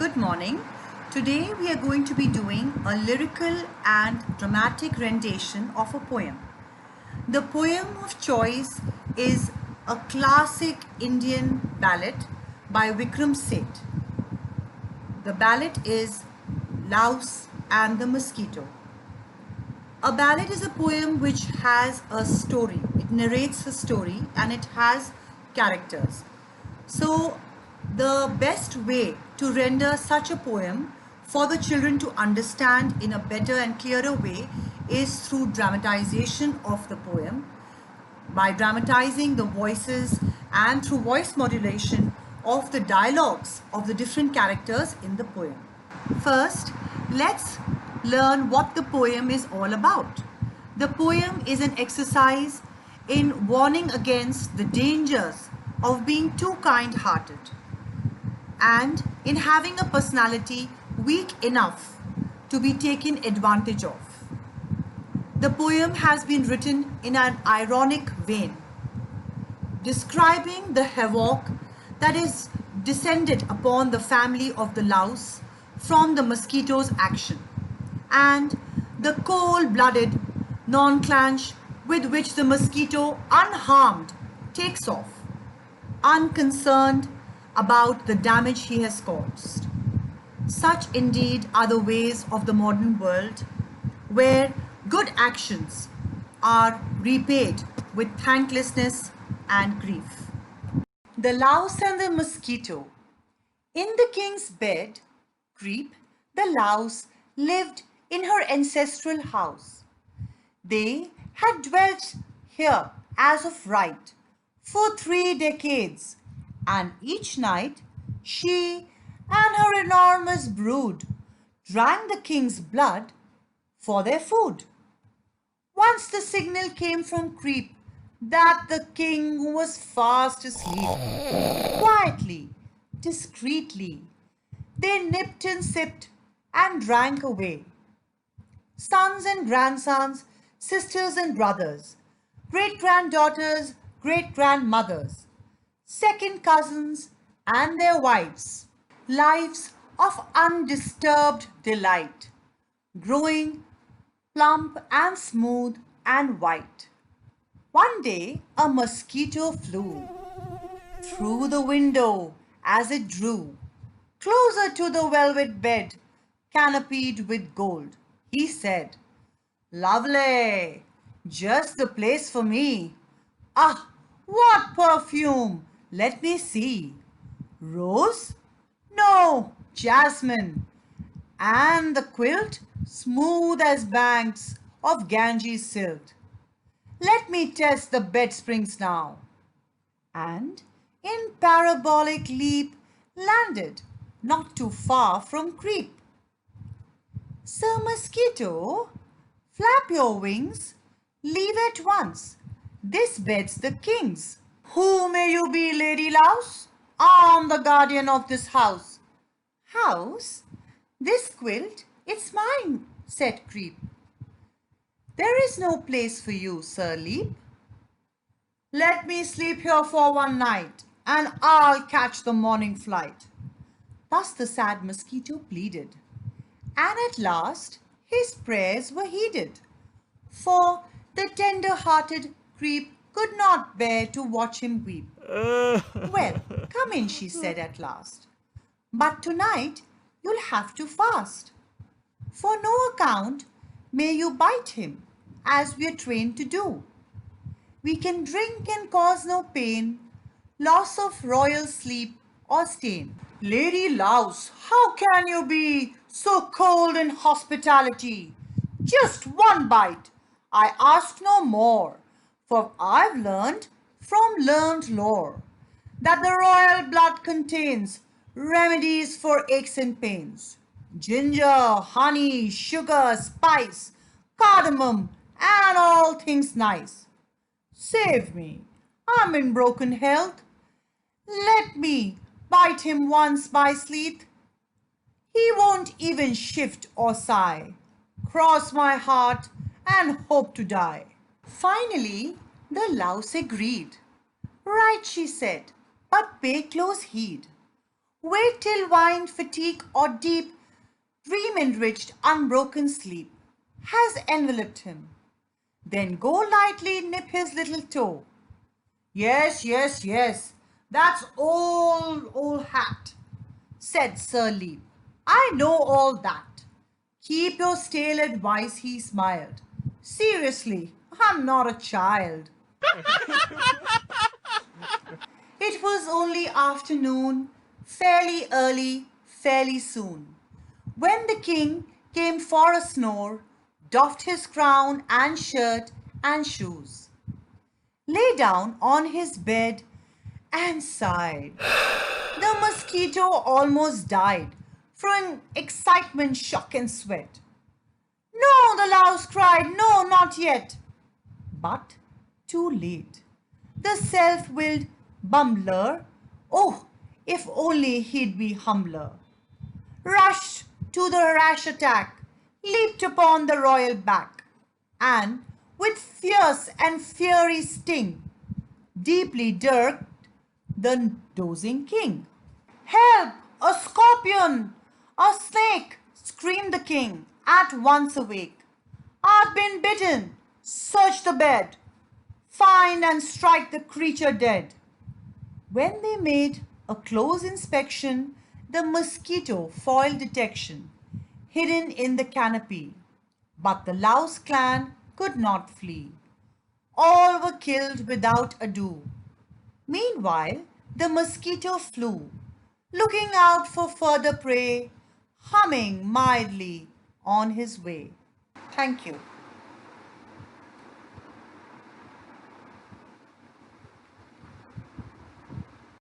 Good morning. Today we are going to be doing a lyrical and dramatic rendition of a poem. The poem of choice is a classic Indian ballad by Vikram Seth. The ballad is Louse and the Mosquito. A ballad is a poem which has a story. It narrates a story and it has characters. So the best way to render such a poem for the children to understand in a better and clearer way is through dramatization of the poem, by dramatizing the voices and through voice modulation of the dialogues of the different characters in the poem. First, let's learn what the poem is all about. The poem is an exercise in warning against the dangers of being too kind-hearted and in having a personality weak enough to be taken advantage of. The poem has been written in an ironic vein, describing the havoc that is descended upon the family of the louse from the mosquito's action, and the cold-blooded nonchalance with which the mosquito unharmed takes off, unconcerned about the damage he has caused. Such indeed are the ways of the modern world, where good actions are repaid with thanklessness and grief. The louse and the mosquito. In the king's bed, creep, the louse lived in her ancestral house. They had dwelt here as of right for 3 decades, and each night she and her enormous brood drank the king's blood for their food. Once the signal came from Creep that the king was fast asleep. Quietly, discreetly, they nipped and sipped and drank away. Sons and grandsons, sisters and brothers, great-granddaughters, great-grandmothers, second cousins and their wives, lives of undisturbed delight, growing plump and smooth and white. One day a mosquito flew through the window as it drew closer to the velvet bed canopied with gold. He said, "Lovely, just the place for me. Ah, what perfume! Let me see. Rose? No, jasmine. And the quilt smooth as banks of Ganges silt. Let me test the bed springs now." And in parabolic leap landed not too far from Creep. "Sir Mosquito, flap your wings, leave at once. This bed's the king's." "Who may you be, Lady Louse? I'm the guardian of this house." "House? This quilt, it's mine," said Creep. "There is no place for you, Sir Leap." "Let me sleep here for one night, and I'll catch the morning flight." Thus the sad mosquito pleaded, and at last his prayers were heeded, for the tender-hearted Creep could not bear to watch him weep. "Well, come in," she said at last, "but tonight you'll have to fast. For no account may you bite him, as we're trained to do. We can drink and cause no pain, loss of royal sleep or stain." "Lady Louse, how can you be so cold in hospitality? Just one bite, I ask no more, for I've learned from learned lore that the royal blood contains remedies for aches and pains. Ginger, honey, sugar, spice, cardamom, and all things nice. Save me, I'm in broken health. Let me bite him once by sleeth. He won't even shift or sigh. Cross my heart and hope to die." Finally, the louse agreed. "Right," she said, "but pay close heed. Wait till wine, fatigue, or deep, dream-enriched, unbroken sleep has enveloped him. Then go lightly nip his little toe. Yes, yes, yes, that's old hat, said Sir Leap. I know all that. Keep your stale advice, he smiled. Seriously, I'm not a child. It was only afternoon, fairly early, fairly soon, when the king came for a snore, doffed his crown and shirt and shoes, lay down on his bed and sighed. The mosquito almost died from excitement, shock, and sweat. No, the louse cried, no, not yet. But too late. The self-willed bumbler, oh, if only he'd be humbler, rushed to the rash attack, leaped upon the royal back, and with fierce and fiery sting, deeply dirked the dozing king. Help! A scorpion! A snake! Screamed the king, at once awake. I've been bitten! Search the bed! Find and strike the creature dead! When they made a close inspection, the mosquito foiled detection, hidden in the canopy. But the Louse clan could not flee. All were killed without ado. Meanwhile, the mosquito flew, looking out for further prey, humming mildly on his way. Thank you.